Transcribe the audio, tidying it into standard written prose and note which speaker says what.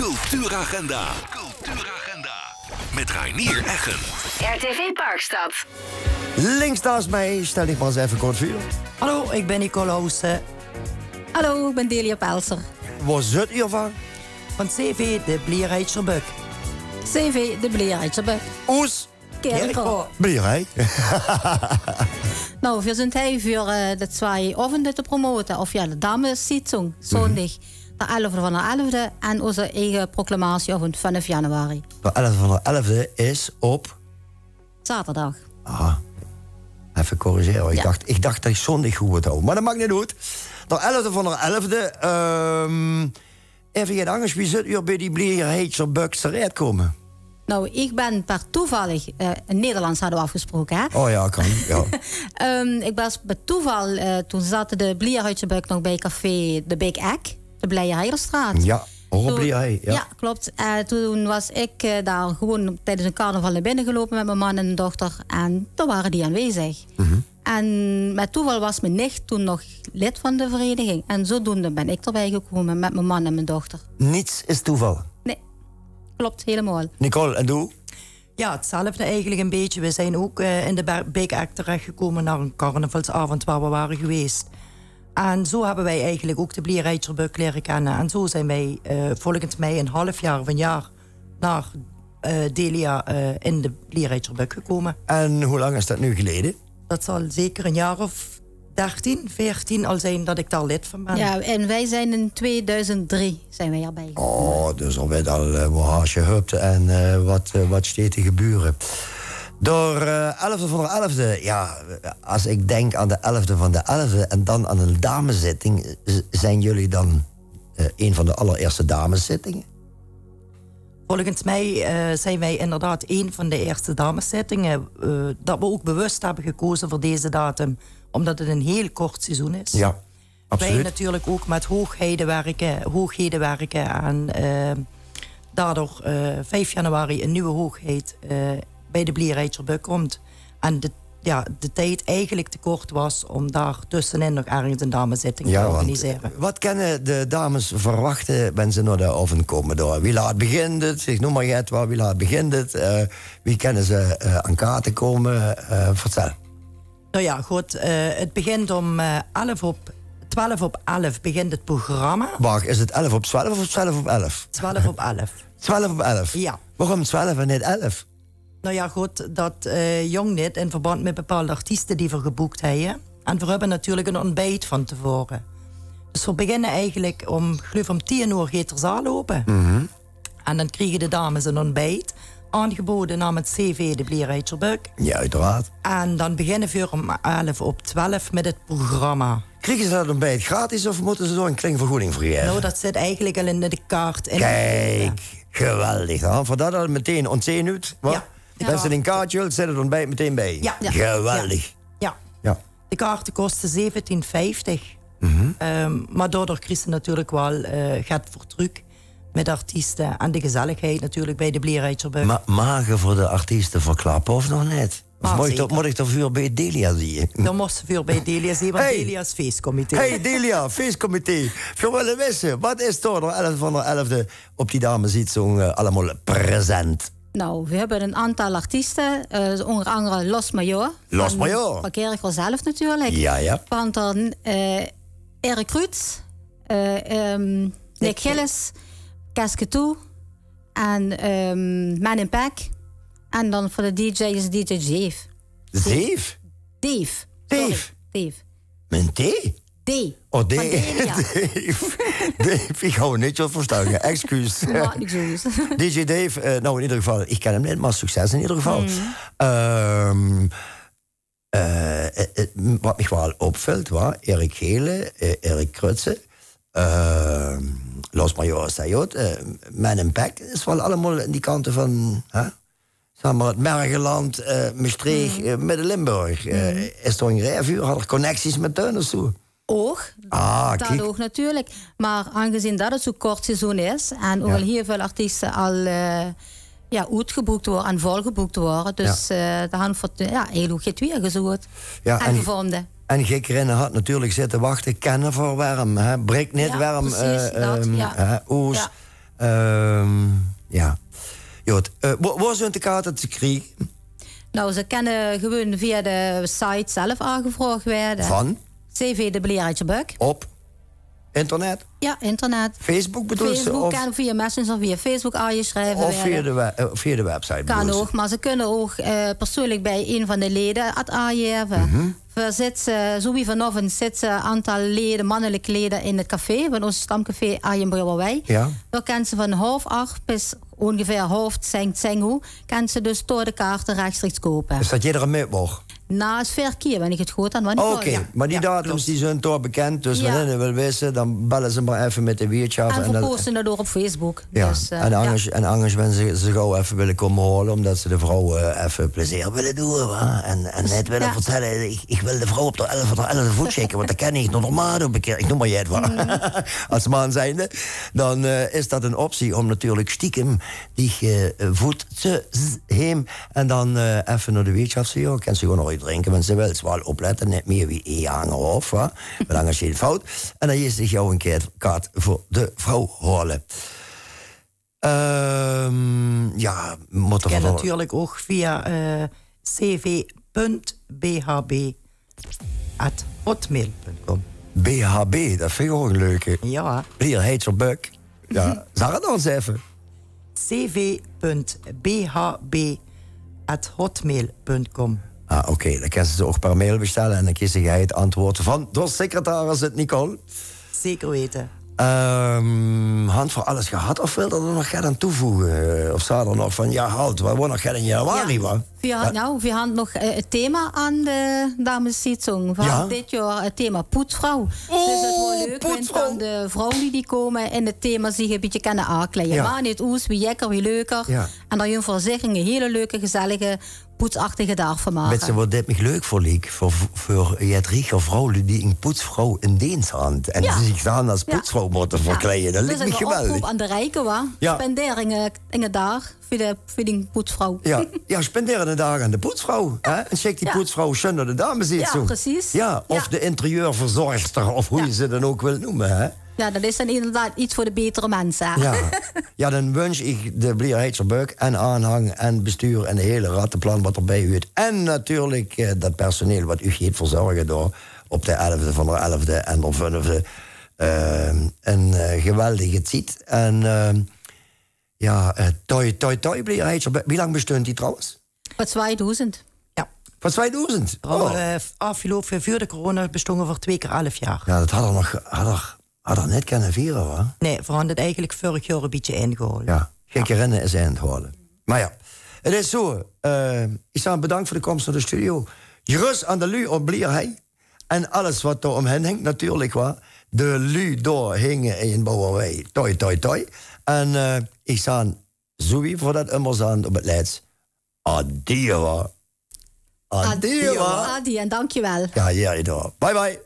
Speaker 1: Cultuuragenda. Met Reinier Eggen.
Speaker 2: RTV Parkstad.
Speaker 3: Links naast mij stel ik maar eens even kort voor.
Speaker 4: Hallo, ik ben Nicole Housen.
Speaker 5: Hallo, ik ben Delia Pelser.
Speaker 3: Waar zit u van?
Speaker 4: Van CV de Blierheidserbuk.
Speaker 5: CV de Blierheidserbuk.
Speaker 3: Oes.
Speaker 5: Kerkel.
Speaker 3: Blierheid.
Speaker 5: Nou, wir sind hier voor de twee avonden te promoten. Of ja, de damessitzung, zondag. De 11e van de 11e en onze eigen proclamatie op 5 januari.
Speaker 3: De 11e van de 11e is op...
Speaker 5: Zaterdag.
Speaker 3: Aha. Even corrigeren.
Speaker 5: Ja.
Speaker 3: Ik dacht dat ik zondag goed het hou. Maar dat maakt niet uit. De 11e van de 11e... even geen angst, wie zit hier bij die Blierheidserbuk terecht komen?
Speaker 5: Nou, ik ben per toevallig... in Nederlands hadden we afgesproken, hè?
Speaker 3: Oh ja, kan. Ja.
Speaker 5: Ik was bij toeval... toen zaten de Blierheidserbuk nog bij café De Big Egg. De Blijerheiderstraat.
Speaker 3: Ja, Blierheid. Ja.
Speaker 5: Ja, klopt. Toen was ik daar gewoon tijdens een carnaval naar binnen gelopen met mijn man en dochter. En toen waren die aanwezig. En met toeval was mijn nicht toen nog lid van de vereniging. En zodoende ben ik erbij gekomen met mijn man en mijn dochter.
Speaker 3: Niets is toeval.
Speaker 5: Nee, klopt, helemaal.
Speaker 3: Nicole, en doe?
Speaker 4: Ja, hetzelfde eigenlijk een beetje. We zijn ook in de Big Egg terechtgekomen naar een carnavalsavond waar we waren geweest. En zo hebben wij eigenlijk ook de Blierheidserbuk leren kennen. En zo zijn wij volgens mij een half jaar of een jaar naar Delia in de Blierheidserbuk gekomen.
Speaker 3: En hoe lang is dat nu geleden?
Speaker 4: Dat zal zeker een jaar of 13, 14 al zijn dat ik daar lid van ben.
Speaker 5: Ja, en wij zijn in 2003 zijn wij erbij gekomen.
Speaker 3: Oh, dus al weet al wat haasje hupt en wat steeds te gebeuren. Door 11e van de 11e, ja, als ik denk aan de 11e van de 11e en dan aan een dameszitting, zijn jullie dan een van de allereerste dameszittingen?
Speaker 4: Volgens mij zijn wij inderdaad een van de eerste dameszittingen. Dat we ook bewust hebben gekozen voor deze datum, omdat het een heel kort seizoen is.
Speaker 3: Ja, absoluut.
Speaker 4: Wij natuurlijk ook met hoogheden werken en daardoor 5 januari een nieuwe hoogheid bij de Blierheidserbuk komt. En de tijd eigenlijk te kort was om daar tussenin nog ergens een dameszitting te organiseren.
Speaker 3: Wat kunnen de dames verwachten wanneer ze naar de oven komen? Door? Wie laat begint het? Ik noem maar het waar. Wie laat begint het? Wie kunnen ze aan kaarten komen? Vertel.
Speaker 4: Nou ja, goed. Het begint om 12 op 11 begint het programma.
Speaker 3: Wacht, is het 11 op 12 of 12 op 11?
Speaker 4: 12 op 11.
Speaker 3: 12 op 11?
Speaker 4: Ja.
Speaker 3: Waarom 12 en niet 11?
Speaker 4: Nou ja, goed, dat jong niet in verband met bepaalde artiesten die we geboekt hebben. En we hebben natuurlijk een ontbijt van tevoren. Dus we beginnen eigenlijk om 10 uur gaat de zaal open. En dan krijgen de dames een ontbijt, aangeboden namens CV de Blierheidserbuk.
Speaker 3: Ja, uiteraard.
Speaker 4: En dan beginnen we om 11 op 12 met het programma.
Speaker 3: Krijgen ze dat ontbijt gratis of moeten ze door een kleine vergoeding vergeven?
Speaker 4: Nou, dat zit eigenlijk al in de kaart.
Speaker 3: Kijk, geweldig. Hè? Voor dat al meteen ontzenuwd.
Speaker 4: Ja.
Speaker 3: Als ze een kaartje wilt, zet het ontbijt meteen bij.
Speaker 4: Ja.
Speaker 3: Geweldig.
Speaker 4: Ja. De kaarten kosten 17,50. Maar daardoor krijg je natuurlijk wel gaat voor truc met artiesten. En de gezelligheid natuurlijk bij de Blierheidserbuk.
Speaker 3: Maar magen voor de artiesten verklappen of nog net? Of moet ik toch vuur bij Delia zien?
Speaker 4: Dan moest ze vuur bij Delia zien, want Delia is feestcomité.
Speaker 3: Hey Delia, feestcomité. Voor willen wissen, wat is toch de 11e van de 11e op die damessitzung allemaal present?
Speaker 5: Nou, we hebben een aantal artiesten. Onder andere Los Major.
Speaker 3: Los Major.
Speaker 5: Van Kerkel zelf natuurlijk.
Speaker 3: Ja.
Speaker 5: Van dan Erik Ruud, Nick Gillis, Casketou en Man in Pack. En dan voor de DJ is DJ Dave.
Speaker 3: Dave?
Speaker 5: Dave.
Speaker 3: Met D?
Speaker 5: D.
Speaker 3: Oh, D.
Speaker 5: Dave,
Speaker 3: ik hou niet wat verstaan. Excuus.
Speaker 5: Ja, niet zo.
Speaker 3: DJ Dave, nou in ieder geval, ik ken hem niet, maar succes in ieder geval. Wat me wel opvalt, was Erik Gele, Erik Krutse, Los Major Sayot, Man in Pack, is wel allemaal in die kanten van... Zeg maar het Mergeland, Maastricht, Midden-Limburg. Is toch een rijvuur? Had er connecties met tuin of zo?
Speaker 5: Ook, dat ook natuurlijk. Maar aangezien dat het zo'n kort seizoen is... en ook al heel veel artiesten al uitgeboekt worden en volgeboekt worden... dus dan wordt heel goed weer gezocht en gevonden.
Speaker 3: En Gekkerin had natuurlijk zitten wachten, kennen voor warm. Brik niet warm, oes. Ja. Goed. Waar zijn de kaarten te krijgen?
Speaker 5: Nou, ze kunnen gewoon via de site zelf aangevraagd worden.
Speaker 3: Van?
Speaker 5: CV de Bleerheidserbuk.
Speaker 3: Op? Internet?
Speaker 5: Ja, internet.
Speaker 3: Facebook bedoel ze?
Speaker 5: Facebook kan via Messenger, via Facebook aangeschreven
Speaker 3: of via de website?
Speaker 5: Kan ook, maar ze kunnen ook persoonlijk bij een van de leden het aangeven. We zitten, zo wie vanavond zitten een aantal leden, mannelijke leden in het café, van ons stamcafé Ajenbrouwerij.
Speaker 3: Ja.
Speaker 5: Daar kan ze van 7:30 bis ongeveer 7:30 kan ze dus door de kaarten rechtstreeks kopen.
Speaker 3: Is dat iedere middag?
Speaker 5: Na het 4 keer ben ik het goed aan.
Speaker 3: Oké, maar die datums die zijn toch bekend. Dus wanneer je wil wissen, dan bellen ze maar even met de weertje.
Speaker 5: En we posten dat door op Facebook.
Speaker 3: Ja,
Speaker 5: dus,
Speaker 3: en anders wensen ze gauw even willen komen halen, omdat ze de vrouw even plezier willen doen. Wa? En net willen vertellen, ik wil de vrouw op de 11 voet checken, want dat ken ik nog normaal doen. Ik noem maar jij het wat. Als man zijnde, dan is dat een optie om natuurlijk stiekem die voet te heen en dan even naar de weertje te gaan. Kan ze gewoon nog iets drinken, want ze wil het wel opletten, net meer wie hangen of, maar dan is je fout. En dan is zich jou een keer kaart voor de vrouw halen. Ja, moet er
Speaker 4: natuurlijk ook via cv.bhb@hotmail.com.
Speaker 3: BHB, dat vind ik ook een leuke.
Speaker 4: Ja.
Speaker 3: Bleerheidserbuk. Ja, zeg het nog eens even.
Speaker 4: cv.bhb@hotmail.com.
Speaker 3: Oké, dan kan ze ook per mail bestellen en dan kies jij het antwoord van de secretaris het Nicole.
Speaker 4: Zeker weten.
Speaker 3: Hand voor alles gehad of wil er nog gaat aan toevoegen? Of zou er nog van, ja houd, we worden nog in januari, hoor.
Speaker 5: We hadden nog het thema aan de dameszitting. We hadden dit jaar het thema poetsvrouw. Dus het wordt leuk vindt aan de vrouwen die komen en het thema zich een beetje kunnen aankleden.
Speaker 3: Ja.
Speaker 5: Maar niet oes, wie jekker, wie leuker.
Speaker 3: Ja.
Speaker 5: En dan je voor zich een hele leuke, gezellige, poetsachtige dag van maken.
Speaker 3: Weet je wat dit me leuk voor liek? Voor je drie vrouwen die een poetsvrouw in dienst had. En die zich dan als poetsvrouw moeten verkleden. Dat lijkt me geweldig.
Speaker 5: Oproep aan de rijken, wa?
Speaker 3: Ja.
Speaker 5: Spenderen in een dag voor die poetsvrouw.
Speaker 3: Ja, spenderen een dag aan de poetsvrouw. Hè? En check die poetsvrouw zonder de dames zit zo.
Speaker 5: Ja, precies.
Speaker 3: Ja, of de interieurverzorgster, of hoe je ze dan ook wil noemen. Hè?
Speaker 5: Ja, dat is dan inderdaad iets voor de betere mensen.
Speaker 3: Ja, dan wens ik de Bleerheidserbuk en aanhang en bestuur en de hele rattenplan wat erbij hoort. En natuurlijk dat personeel wat u gaat verzorgen door op de 11e van de 11e en de 5e. Een geweldige tijd. En toi Bleerheidserbuk. Wie lang bestond die trouwens?
Speaker 5: Voor 2000.
Speaker 4: Ja.
Speaker 3: Voor 2000?
Speaker 4: Afgelopen voor de corona bestonden voor 2 keer 11 jaar.
Speaker 3: Ja, dat had er net kunnen vieren, hoor.
Speaker 4: Nee, we hadden het eigenlijk vorig jaar een beetje ingehouden.
Speaker 3: Ja, gekke rennen is ingehouden. Maar ja, het is zo. Ik zou bedankt voor de komst naar de studio. Gerust aan de lui op Bleerheid. En alles wat er omheen hangt natuurlijk, waar. De lui door hingen in Bouwerwij. Toi. En ik zou zowie voor dat immer aan op het laatst. Adieu, hoor.
Speaker 5: Adieu en dankjewel.
Speaker 3: Ja, door. Bye.